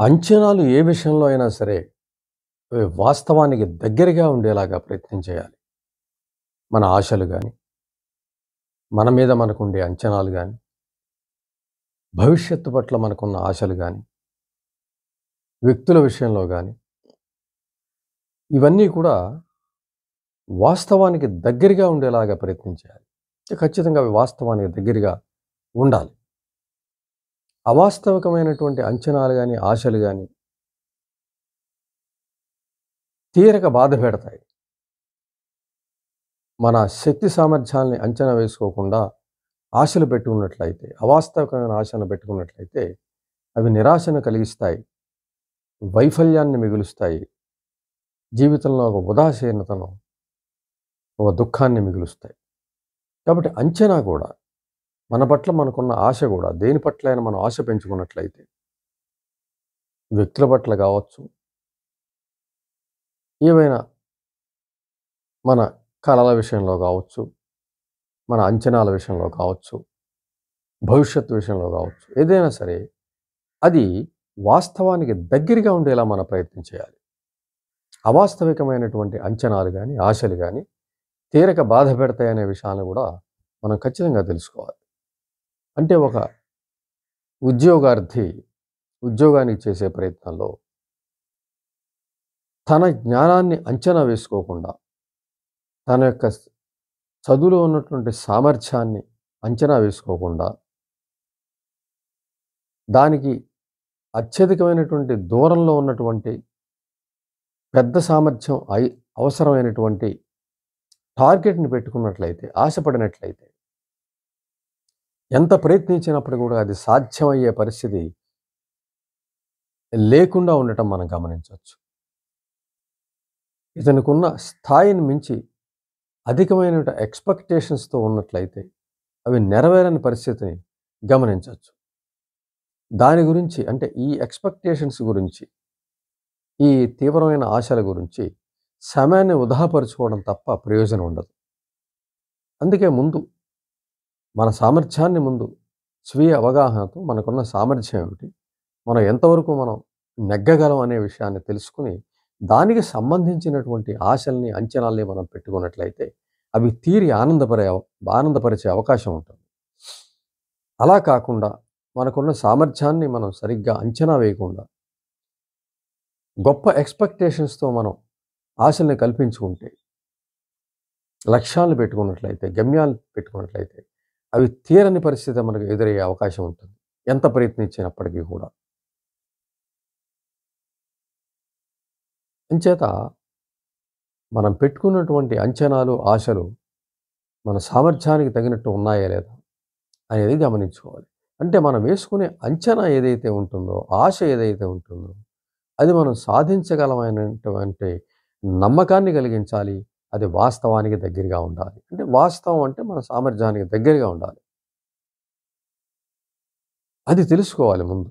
అంచనాలు ఏ విషయంలో అయినా సరే అవి వాస్తవానికి దగ్గరగా ఉండేలాగా ప్రయత్నం చేయాలి. మన ఆశలు గాని, మన మీద మనకుండే అంచనాలు గాని, భవిష్యత్తు పట్ల మనకున్న ఆశలు గాని, వ్యక్తుల విషయంలో గాని, ఇవన్నీ కూడా వాస్తవానికి దగ్గరగా ఉండేలాగా ప్రయత్నం చేయాలి. ఖచ్చితంగా అవి వాస్తవానికి దగ్గరగా ఉండాలి. అవాస్తవికమైనటువంటి అంచనాలు గాని, ఆశలు గాని తీరక బాధ పెడతాయి. మన శక్తి సామర్థ్యాల్ని అంచనా వేసుకోకుండా ఆశలు పెట్టుకున్నట్లయితే, అవాస్తవికమైన ఆశలను పెట్టుకున్నట్లయితే అవి నిరాశను కలిగిస్తాయి. వైఫల్యాన్ని మిగులుస్తాయి. జీవితంలో ఒక ఉదాసీనతను, ఒక దుఃఖాన్ని మిగులుస్తాయి. కాబట్టి అంచనా కూడా మన పట్ల మనకున్న ఆశ కూడా దేని పట్లైనా మనం ఆశ పెంచుకున్నట్లయితే వ్యక్తుల పట్ల కావచ్చు, ఏవైనా మన కళల విషయంలో కావచ్చు, మన అంచనాల విషయంలో కావచ్చు, భవిష్యత్తు విషయంలో కావచ్చు, ఏదైనా సరే అది వాస్తవానికి దగ్గరగా ఉండేలా మనం ప్రయత్నం చేయాలి. అవాస్తవికమైనటువంటి అంచనాలు గాని, ఆశలు గాని తీరక బాధ పెడతాయనే విషయాన్ని కూడా మనం ఖచ్చితంగా తెలుసుకోవాలి. అంటే ఒక ఉద్యోగార్థి ఉద్యోగానికి చేసే ప్రయత్నంలో తన జ్ఞానాన్ని అంచనా వేసుకోకుండా, తన యొక్క చదువులో ఉన్నటువంటి సామర్థ్యాన్ని అంచనా వేసుకోకుండా, దానికి అత్యధికమైనటువంటి దూరంలో ఉన్నటువంటి పెద్ద సామర్థ్యం అవసరమైనటువంటి టార్గెట్‌ని పెట్టుకున్నట్లయితే, ఆశపడినట్లయితే, ఎంత ప్రయత్నించినప్పుడు కూడా అది సాధ్యమయ్యే పరిస్థితి లేకుండా ఉండటం మనం గమనించొచ్చు. ఇతనికున్న స్థాయిని మించి అధికమైన ఎక్స్‌పెక్టేషన్స్‌తో ఉన్నట్లయితే, అవి నెరవేరని పరిస్థితిని గమనించొచ్చు. దాని గురించి అంటే ఈ ఎక్స్‌పెక్టేషన్స్ గురించి, ఈ తీవ్రమైన ఆశల గురించి సమయాన్ని వృధాపరుచుకోవడం తప్ప ప్రయోజనం ఉండదు. అందుకే ముందు మన సామర్థ్యాన్ని ముందు స్వీయ అవగాహనతో మనకున్న సామర్థ్యం ఏమిటి? మనం ఎంతవరకు మనం నెగ్గగలం అనే విషయాన్ని తెలుసుకొని, దానికి సంబంధించినటువంటి ఆశల్ని, అంచనాల్ని మనం పెట్టుకున్నట్లయితే, అవి తీరి ఆనందపరిచే అవకాశం ఉంటుంది. అలా కాకుండా మనకున్న సామర్థ్యాన్ని మనం సరిగ్గా అంచనా వేయకుండా, గొప్ప ఎక్స్‌పెక్టేషన్స్‌తో మనం ఆశల్ని కల్పించుకుంటే, లక్ష్యాలను పెట్టుకున్నట్లయితే, గమ్యాలు పెట్టుకున్నట్లయితే, అవి తీరని పరిస్థితి మనకు ఎదురయ్యే అవకాశం ఉంటుంది. ఎంత ప్రయత్నించినప్పటికీ కూడా. అంచేత మనం పెట్టుకున్నటువంటి అంచనాలు, ఆశలు మన సామర్థ్యానికి తగినట్టు ఉన్నాయా లేదా అనేది గమనించుకోవాలి. అంటే మనం వేసుకునే అంచనా ఏదైతే ఉంటుందో, ఆశ ఏదైతే ఉంటుందో, అది మనం సాధించగలమైనటువంటి నమ్మకాన్ని కలిగించాలి. అది వాస్తవానికి దగ్గరగా ఉండాలి. అంటే వాస్తవం అంటే మన సామర్థ్యానికి దగ్గరగా ఉండాలి. అది తెలుసుకోవాలి ముందు.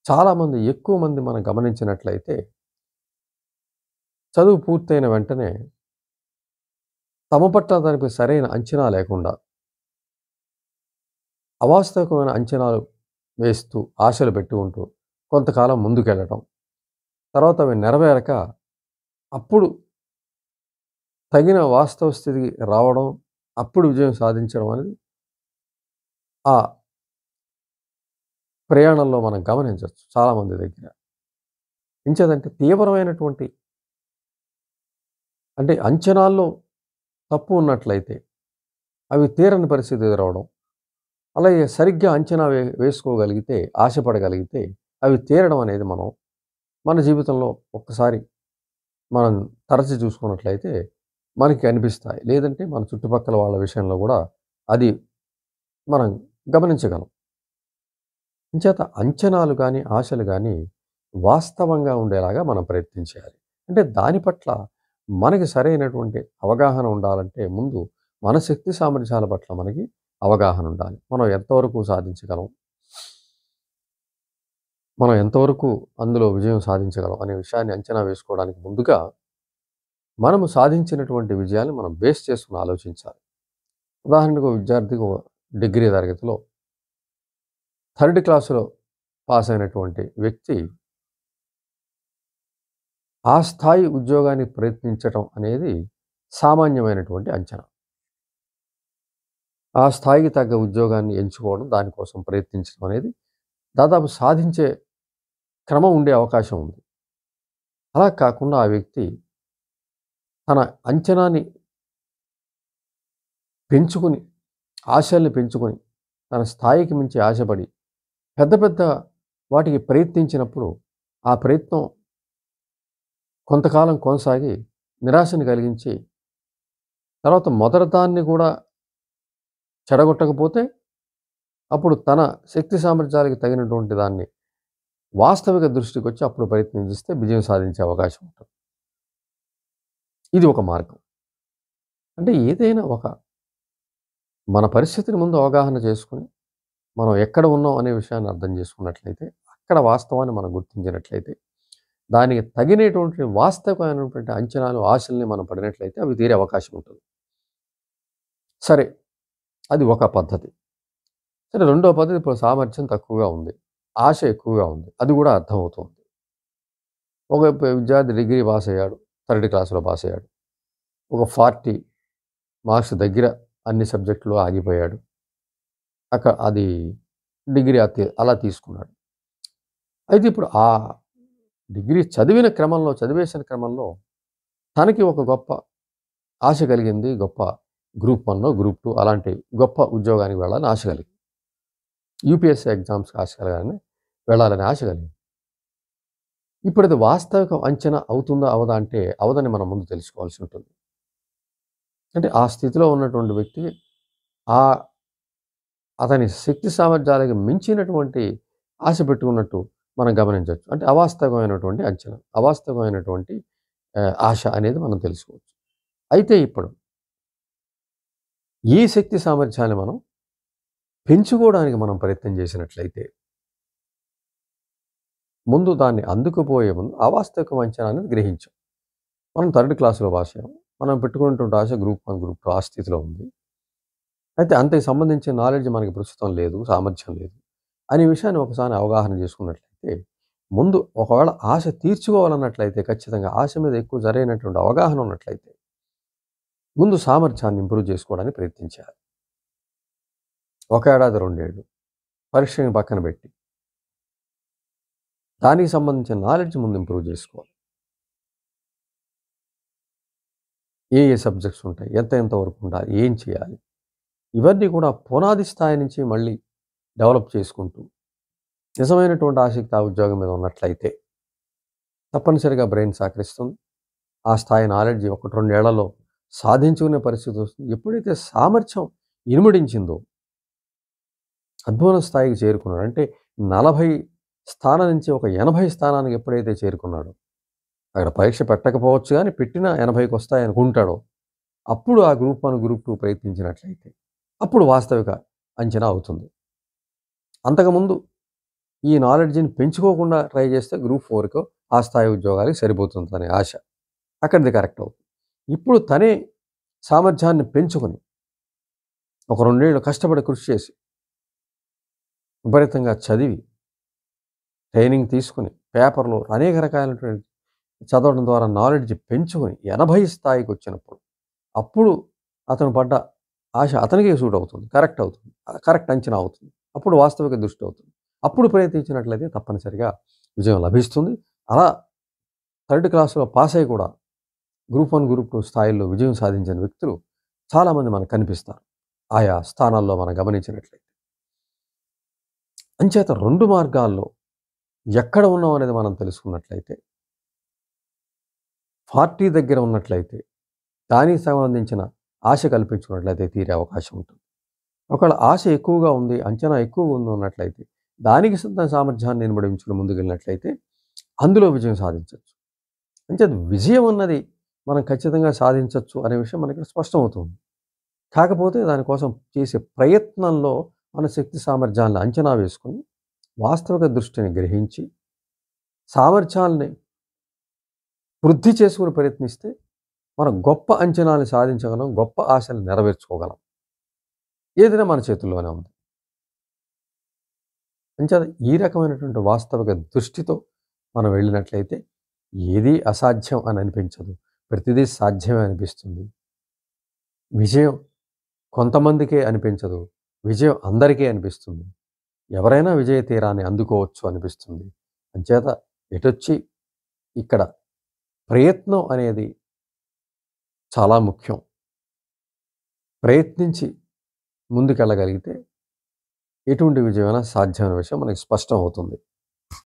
చాలామంది ఎక్కువ మంది మనం గమనించినట్లయితే చదువు పూర్తయిన వెంటనే తమ పట్ల తనకు సరైన అంచనా లేకుండా అవాస్తవికమైన అంచనాలు వేస్తూ, ఆశలు పెట్టుకుంటూ కొంతకాలం ముందుకెళ్ళటం. తర్వాత అవి నెరవేరక అప్పుడు తగిన వాస్తవ స్థితికి రావడం, అప్పుడు విజయం సాధించడం అనేది ఆ ప్రయాణంలో మనం గమనించొచ్చు చాలామంది దగ్గర. ఎంచేతంటే తీవ్రమైనటువంటి అంటే అంచనాల్లో తప్పు ఉన్నట్లయితే అవి తీరని పరిస్థితి ఎదురవ్వడం. అలాగే సరిగ్గా అంచనా వేసుకోగలిగితే, ఆశపడగలిగితే అవి తీరడం అనేది మనం మన జీవితంలో ఒక్కసారి మనం తరచి చూసుకున్నట్లయితే మనకి కనిపిస్తాయి. లేదంటే మన చుట్టుపక్కల వాళ్ళ విషయంలో కూడా అది మనం గమనించగలం. ఇంచేత అంచనాలు గాని, ఆశలు గాని వాస్తవంగా ఉండేలాగా మనం ప్రయత్నం చేయాలి. అంటే దాని పట్ల మనకి సరైనటువంటి అవగాహన ఉండాలంటే ముందు మన శక్తి సామర్థ్యాల పట్ల మనకి అవగాహన ఉండాలి. మనం ఎంతవరకు సాధించగలం? మనం ఎంతవరకు అందులో విజయం సాధించగలం అనే విషయాన్ని అంచనా వేసుకోవడానికి ముందుగా మనము సాధించినటువంటి విజయాన్ని మనం బేస్ చేసుకొని ఆలోచించాలి. ఉదాహరణకు విద్యార్థికి డిగ్రీ తరగతిలో థర్డ్ క్లాస్‌లో పాస్ అయినటువంటి వ్యక్తి ఆ స్థాయి ఉద్యోగాన్ని ప్రయత్నించటం అనేది సామాన్యమైనటువంటి అంచనా. ఆ స్థాయికి తగ్గ ఉద్యోగాన్ని ఎంచుకోవడం, దానికోసం ప్రయత్నించడం అనేది దాదాపు సాధించే క్రమం ఉండే అవకాశం ఉంది. అలా కాకుండా ఆ వ్యక్తి తన అంచనాని పెంచుకొని, ఆశల్ని పెంచుకొని, తన స్థాయికి మించి ఆశపడి, పెద్ద పెద్ద వాటికి ప్రయత్నించినప్పుడు, ఆ ప్రయత్నం కొంతకాలం కొనసాగి నిరాశని కలిగించి, తర్వాత మొదటి దాన్ని కూడా చెడగొట్టకపోతే, అప్పుడు తన శక్తి సామర్థ్యాలకు తగినటువంటి దాన్ని వాస్తవిక దృష్టికొచ్చి అప్పుడు ప్రయత్నం చేస్తే విజయం సాధించే అవకాశం ఉంటుంది. ఇది ఒక మార్గం. అంటే ఏదైనా మన పరిస్థితిని ముందు అవగాహన చేసుకొని, మనం ఎక్కడ ఉన్నాం అనే విషయాన్ని అర్థం చేసుకున్నట్లయితే, అక్కడ వాస్తవాన్ని మనం గుర్తించినట్లయితే, దానికి తగినటువంటి వాస్తవమైనటువంటి అంచనాలు, ఆశల్ని మనం పడినట్లయితే అవి తీరే అవకాశం ఉంటుంది. సరే, అది ఒక పద్ధతి. సరే, రెండో పద్ధతి ఇప్పుడు సామర్థ్యం తక్కువగా ఉంది, ఆశ ఎక్కువగా ఉంది. అది కూడా అర్థమవుతుంది. ఒక విద్యార్థి డిగ్రీ పాస్ అయ్యాడు, థర్డ్ క్లాస్‌లో పాస్ అయ్యాడు. ఒక 40 మార్క్స్ దగ్గర అన్ని సబ్జెక్టులో ఆగిపోయాడు. అది డిగ్రీ అలా తీసుకున్నాడు. అయితే ఇప్పుడు ఆ డిగ్రీ చదివేసిన క్రమంలో తనకి ఒక గొప్ప ఆశ కలిగింది. గొప్ప గ్రూప్ 1 గ్రూప్ 2 అలాంటి గొప్ప ఉద్యోగానికి వెళ్ళాలని ఆశ కలిగింది. యూపీఎస్సీ ఎగ్జామ్స్‌కి వెళ్ళాలని ఆశ కలిగింది. ఇప్పుడు అది వాస్తవిక అంచనా అవుతుందా, అవదా అంటే అవదని మనం ముందు తెలుసుకోవాల్సి ఉంటుంది. అంటే ఆ స్థితిలో ఉన్నటువంటి వ్యక్తి అతని శక్తి సామర్థ్యాలకు మించినటువంటి ఆశ పెట్టుకున్నట్టు మనం గమనించొచ్చు. అంటే అవాస్తవమైనటువంటి అంచనా, అవాస్తవమైనటువంటి ఆశ అనేది మనం తెలుసుకోవచ్చు. అయితే ఇప్పుడు ఈ శక్తి సామర్థ్యాన్ని మనం పెంచుకోవడానికి మనం ప్రయత్నం చేసినట్లయితే, ముందు దాన్ని అందుకుపోయే ముందు అవాస్తవిక అంచనా అనేది గ్రహించాం. మనం థర్డ్ క్లాస్‌లో పాస్ అయ్యాం. మనం పెట్టుకున్నటువంటి ఆశ గ్రూప్ 1, గ్రూప్ 2 ఆ స్థితిలో ఉంది. అయితే అంతకు సంబంధించిన నాలెడ్జ్ మనకి ప్రస్తుతం లేదు, సామర్థ్యం లేదు అనే విషయాన్ని ఒకసారి అవగాహన చేసుకున్నట్లయితే, ముందు ఒకవేళ ఆశ తీర్చుకోవాలన్నట్లయితే, ఖచ్చితంగా ఆశ మీద ఎక్కువ సరైనటువంటి అవగాహన ఉన్నట్లయితే, ముందు సామర్థ్యాన్ని ఇంప్రూవ్ చేసుకోవడానికి ప్రయత్నించాలి. 1 ఏడాది, 2 ఏళ్ళు పరీక్షని పక్కన పెట్టి, దానికి సంబంధించిన నాలెడ్జ్ ముందు ఇంప్రూవ్ చేసుకోవాలి. ఏ సబ్జెక్ట్స్ ఉంటాయి, ఎంత వరకు ఉండాలి, ఏం చేయాలి, ఇవన్నీ కూడా పునాది స్థాయి నుంచి మళ్ళీ డెవలప్ చేసుకుంటూ, నిజమైనటువంటి ఆసక్తి ఆ ఉద్యోగం మీద ఉన్నట్లయితే తప్పనిసరిగా బ్రెయిన్ సహకరిస్తుంది. ఆ స్థాయి నాలెడ్జ్ 1, 2 ఏళ్లలో సాధించుకునే పరిస్థితి వస్తుంది. ఎప్పుడైతే సామర్థ్యం ఇనుమడించిందో, అద్భుత స్థాయికి చేరుకున్నాడు. అంటే 40 స్థానం నుంచి ఒక 80 స్థానానికి ఎప్పుడైతే చేరుకున్నాడో, అక్కడ పరీక్ష పెట్టకపోవచ్చు కానీ పెట్టినా 80కి వస్తాయనుకుంటాడో, అప్పుడు ఆ గ్రూప్ 1, గ్రూప్ 2 ప్రయత్నించినట్లయితే అప్పుడు వాస్తవిక అంచనా అవుతుంది. అంతకుముందు ఈ నాలెడ్జ్‌ని పెంచుకోకుండా ట్రై చేస్తే గ్రూప్ 4కో ఆ స్థాయి ఉద్యోగానికి సరిపోతుందనే ఆశ అక్కడిది కరెక్ట్ అవుతుంది. ఇప్పుడు తనే సామర్థ్యాన్ని పెంచుకొని, ఒక 2 ఏళ్ళు కష్టపడి కృషి చేసి, విపరీతంగా చదివి, ట్రైనింగ్ తీసుకొని, పేపర్‌లో అనేక రకాలైనటువంటి చదవడం ద్వారా నాలెడ్జ్ పెంచుకొని 80 స్థాయికి వచ్చినప్పుడు, అప్పుడు అతను పడ్డ ఆశ అతనికే సూట్ అవుతుంది. కరెక్ట్ అవుతుంది. కరెక్ట్ అంచనా అవుతుంది. అప్పుడు వాస్తవిక దృష్టి అవుతుంది. అప్పుడు ప్రయత్నించినట్లయితే తప్పనిసరిగా విజయం లభిస్తుంది. అలా థర్డ్ క్లాస్‌లో పాస్ అయ్యి కూడా గ్రూప్ 1, గ్రూప్ 2 స్థాయిల్లో విజయం సాధించిన వ్యక్తులు చాలామంది మనకు కనిపిస్తారు, ఆయా స్థానాల్లో మనం గమనించినట్లయితే. అంచేత 2 మార్గాల్లో ఎక్కడ ఉన్నాం అనేది మనం తెలుసుకున్నట్లయితే, 40 దగ్గర ఉన్నట్లయితే, దానికి సంబంధించిన ఆశ కల్పించుకున్నట్లయితే తీరే అవకాశం ఉంటుంది. ఒకవేళ ఆశ ఎక్కువగా ఉంది, అంచనా ఎక్కువగా ఉంది ఉన్నట్లయితే, దానికి సామర్థ్యాన్ని ఇనుమడించుకుని ముందుకెళ్ళినట్లయితే అందులో విజయం సాధించొచ్చు. అంచేత విజయం అన్నది మనం ఖచ్చితంగా సాధించొచ్చు అనే విషయం మనకి స్పష్టమవుతుంది. కాకపోతే దానికోసం చేసే ప్రయత్నంలో మన శక్తి సామర్థ్యాలను అంచనా వేసుకొని, వాస్తవిక దృష్టిని గ్రహించి, సామర్థ్యాలని వృద్ధి చేసుకుని ప్రయత్నిస్తే మనం గొప్ప అంచనాలను సాధించగలం, గొప్ప ఆశలు నెరవేర్చుకోగలం. ఏదైనా మన చేతుల్లోనే ఉంది. అంచేత ఈ రకమైనటువంటి వాస్తవిక దృష్టితో మనం వెళ్ళినట్లయితే ఏదీ అసాధ్యం అని అనిపించదు. ప్రతిదీ సాధ్యమే అనిపిస్తుంది. విజయం కొంతమందికే అనిపించదు. విజయం అందరికీ అనిపిస్తుంది. ఎవరైనా విజయ తీరాన్ని అందుకోవచ్చు అనిపిస్తుంది. అంచేత ఎటొచ్చి ఇక్కడ ప్రయత్నం అనేది చాలా ముఖ్యం. ప్రయత్నించి ముందుకెళ్ళగలిగితే ఎటువంటి విజయమైనా సాధ్యమైన విషయం మనకి స్పష్టం అవుతుంది.